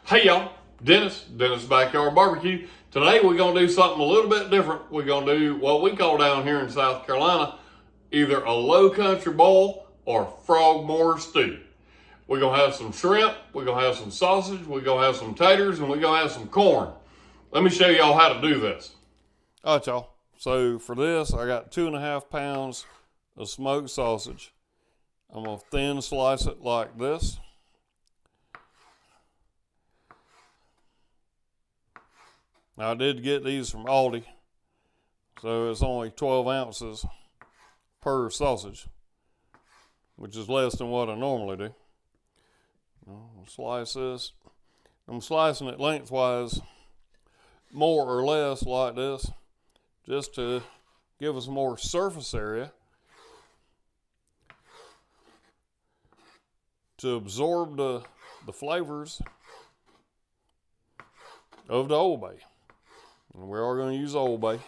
Hey y'all, Dennis Backyard Barbecue. Today we're going to do something a little bit different. We're going to do what we call down here in South Carolina either a low country boil or frog mortar stew. We're going to have some shrimp, we're going to have some sausage, we're going to have some taters, and we're going to have some corn. Let me show y'all how to do this. All right, y'all. So for this, I got 2.5 pounds of smoked sausage. I'm going to thin slice it like this. Now I did get these from Aldi, so it's only 12 ounces per sausage, which is less than what I normally do. I'll slice this. I'm slicing it lengthwise, more or less like this, just to give us more surface area to absorb the flavors of the Old Bay. And we are going to use Old Bay.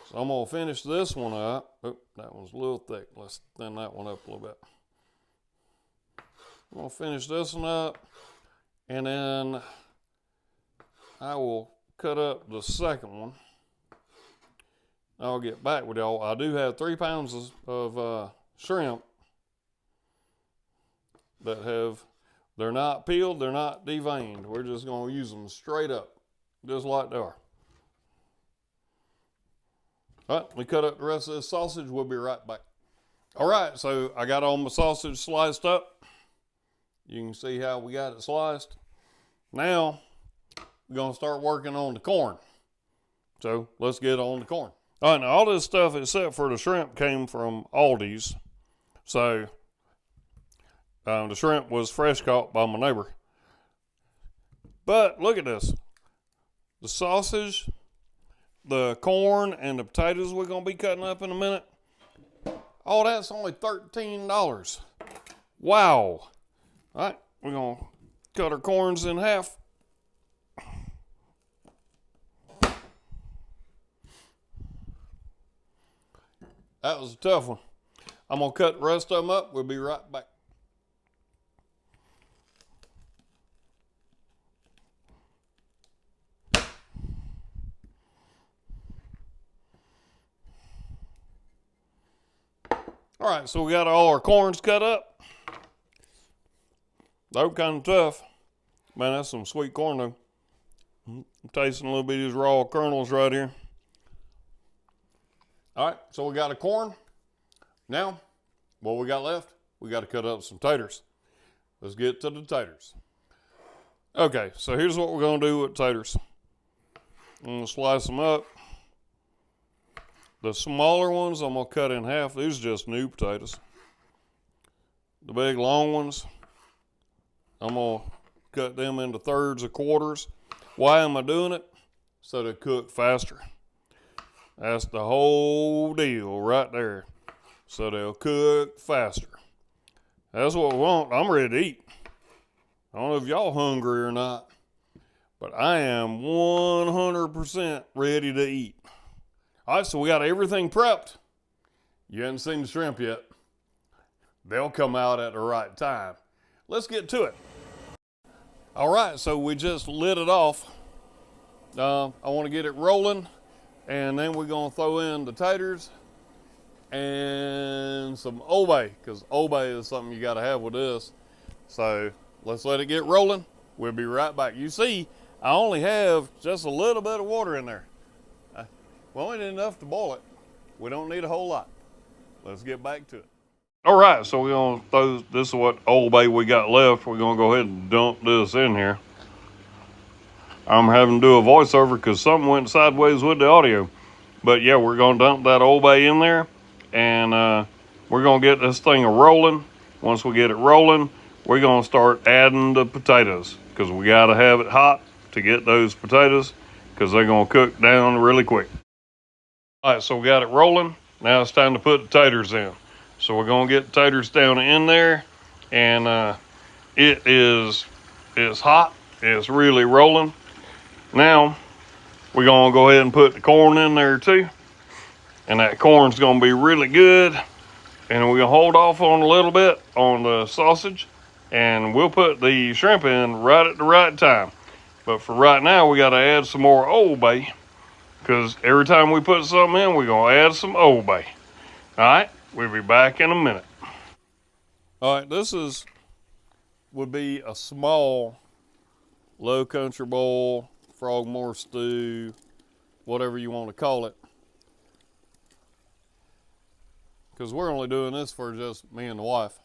So I'm going to finish this one up. Oh, that one's a little thick. Let's thin that one up a little bit. I'm going to finish this one up, and then I will cut up the second one. I'll get back with y'all. I do have 3 pounds of shrimp that they're not peeled, they're not deveined. We're just going to use them straight up, just like they are. All right, we cut up the rest of this sausage. We'll be right back. All right, so I got all my sausage sliced up. You can see how we got it sliced. Now, we're going to start working on the corn. So, let's get on the corn. All right, now all this stuff except for the shrimp came from Aldi's. So, the shrimp was fresh caught by my neighbor. But look at this. The sausage, the corn, and the potatoes we're going to be cutting up in a minute. All that's only $13. Wow. All right, we're going to cut our corns in half. That was a tough one. I'm going to cut the rest of them up. We'll be right back. All right, so we got all our corns cut up. They were kind of tough. Man, that's some sweet corn though. I'm tasting a little bit of these raw kernels right here. All right, so we got a corn. Now, what we got left, we got to cut up some taters. Let's get to the taters. Okay, so here's what we're going to do with taters. I'm going to slice them up. The smaller ones, I'm going to cut in half. These are just new potatoes. The big long ones, I'm going to cut them into thirds or quarters. Why am I doing it? So they cook faster. That's the whole deal right there. So they'll cook faster. That's what we want. I'm ready to eat. I don't know if y'all hungry or not, but I am 100% ready to eat. All right, so we got everything prepped. You haven't seen the shrimp yet. They'll come out at the right time. Let's get to it. All right, so we just lit it off. I want to get it rolling, and then we're going to throw in the taters and some Old Bay, because Old Bay is something you got to have with this. So let's let it get rolling. We'll be right back. You see, I only have just a little bit of water in there. We only need enough to boil it. We don't need a whole lot. Let's get back to it. All right, so we're going to throw, this is what Old Bay we got left. We're going to go ahead and dump this in here. I'm having to do a voiceover because something went sideways with the audio. But yeah, we're going to dump that Old Bay in there. And we're going to get this thing rolling. Once we get it rolling, we're going to start adding the potatoes. Because we got to have it hot to get those potatoes. Because they're going to cook down really quick. All right, so we got it rolling. Now it's time to put the taters in. So we're going to get the taters down in there. And it's hot. It's really rolling. Now, we're going to go ahead and put the corn in there too. And that corn's going to be really good. And we're going to hold off on a little bit on the sausage. and we'll put the shrimp in right at the right time. But for right now, we got to add some more Old Bay, because every time we put something in, we're going to add some Old Bay. All right, we'll be back in a minute. All right, would be a small low country boil, frogmore stew, whatever you want to call it. Because we're only doing this for just me and the wife.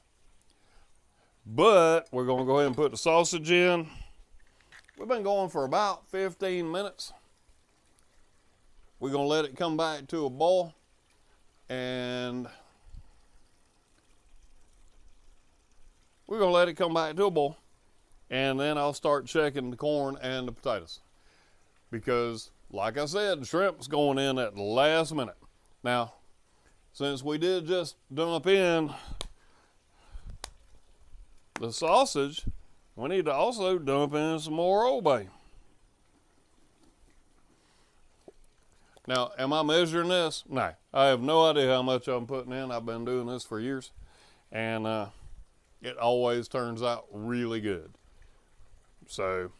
But we're going to go ahead and put the sausage in. We've been going for about 15 minutes. We're going to let it come back to a boil. And we're going to let it come back to a boil. And then I'll start checking the corn and the potatoes. Because, like I said, the shrimp's going in at the last minute. Now, since we did just dump in the sausage, we need to also dump in some more Old Bay. Now, am I measuring this? No, I have no idea how much I'm putting in. I've been doing this for years, and it always turns out really good. So,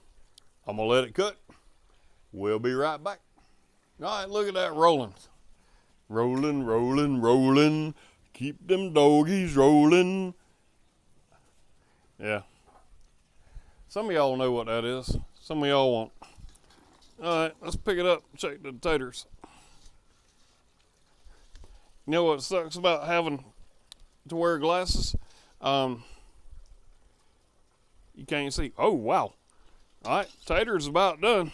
I'm gonna let it cook. We'll be right back. All right, look at that rolling. Rolling, rolling, rolling. Keep them doggies rolling. Yeah. Some of y'all know what that is. Some of y'all won't. All right, let's pick it up and check the taters. You know what sucks about having to wear glasses? You can't see. Oh, wow. All right, taters about done.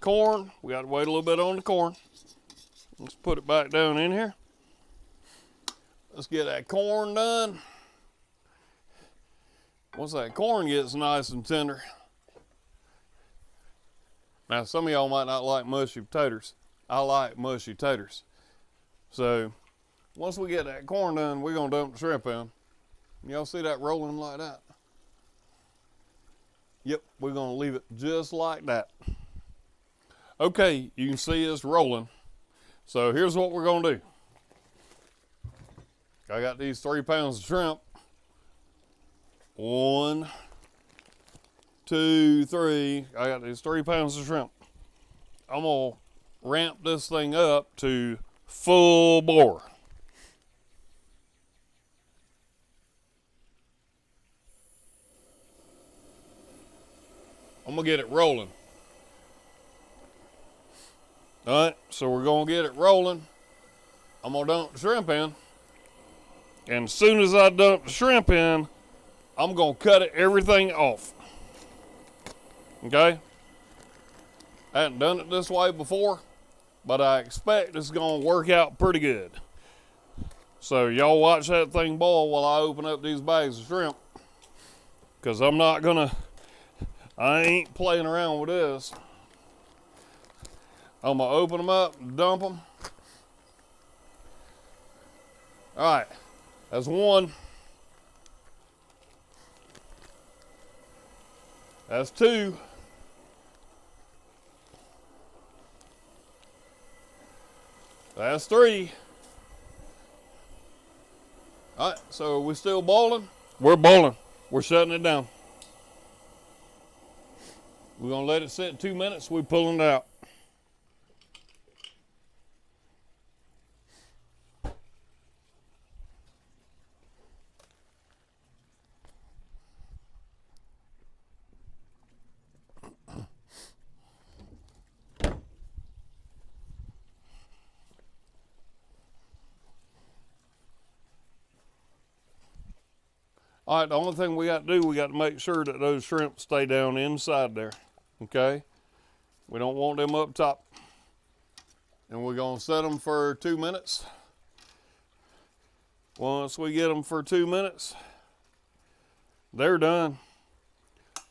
Corn, we got to wait a little bit on the corn. Let's put it back down in here. Let's get that corn done. Once that corn gets nice and tender. Now, some of y'all might not like mushy taters. I like mushy taters. So, once we get that corn done, we're going to dump the shrimp in. Y'all see that rolling like that? Yep, we're going to leave it just like that. Okay, you can see it's rolling. So here's what we're going to do. I got these 3 pounds of shrimp. 1, 2, 3. I got these 3 pounds of shrimp. I'm going to ramp this thing up to full bore. I'm going to get it rolling. All right, so we're going to get it rolling. I'm going to dump the shrimp in. And as soon as I dump the shrimp in, I'm going to cut everything off. Okay? I hadn't done it this way before, but I expect it's going to work out pretty good. So y'all watch that thing boil while I open up these bags of shrimp. Because I ain't playing around with this. I'm going to open them up and dump them. All right, that's 1. That's 2. That's 3. All right, so are we still boiling? We're boiling. We're shutting it down. We're going to let it sit 2 minutes. We're pulling it out. All right, the only thing we got to do, we got to make sure that those shrimp stay down inside there, okay? We don't want them up top. And we're going to set them for 2 minutes. Once we get them for 2 minutes, they're done.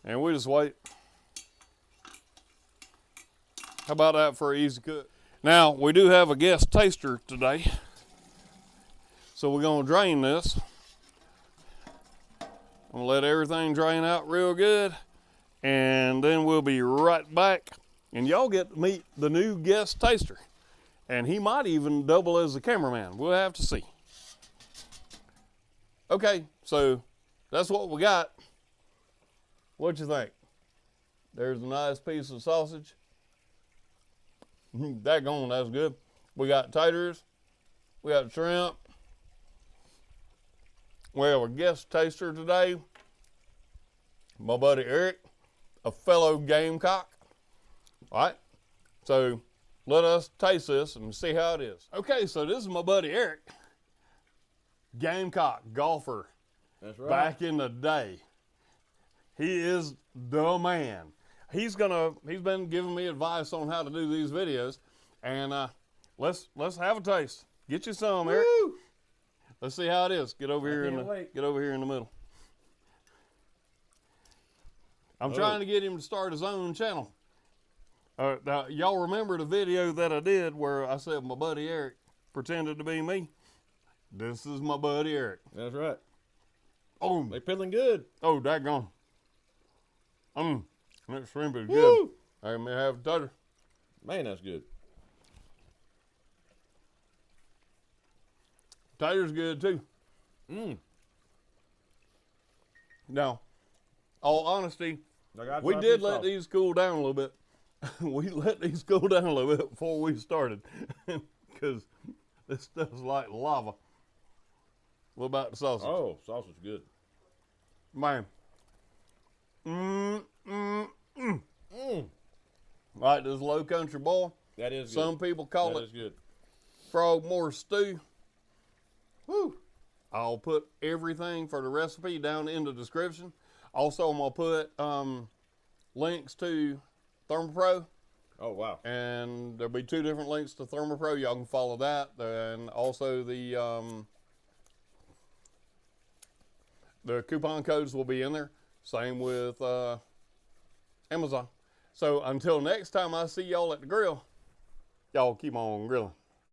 And we just wait. How about that for an easy cook? Now, we do have a guest taster today. So we're going to drain this. I'm gonna let everything drain out real good, and then we'll be right back. And y'all get to meet the new guest taster. And he might even double as a cameraman. We'll have to see. Okay, so that's what we got. What you think? There's a nice piece of sausage. Daggone, that's good. We got taters. We got shrimp. We have a guest taster today. My buddy Eric, a fellow Gamecock. All right, so let us taste this and see how it is. Okay, so this is my buddy Eric, Gamecock golfer. That's right. Back in the day. He is the man. He's been giving me advice on how to do these videos, and let's have a taste. Get you some, Eric. Woo! Let's see how it is. Get over here in the middle. I'm trying to get him to start his own channel. Now, y'all remember the video that I did where I said my buddy Eric pretended to be me? This is my buddy Eric. That's right. Oh, They peeling good. oh, daggone. That shrimp is Woo! good. I may have a tater. Man, that's good. Tater's good too. Now, all honesty, we did let these cool down a little bit. We let these cool down a little bit before we started because this stuff's like lava. What about the sausage? Oh, sausage good. Man. Right, this low country boy. That is good. Some people call That it is good. frogmore stew. Woo. I'll put everything for the recipe down in the description. Also, I'm going to put links to ThermoPro. Oh, wow. And there'll be 2 different links to ThermoPro. Y'all can follow that. And also the coupon codes will be in there. Same with Amazon. So until next time I see y'all at the grill, y'all keep on grilling.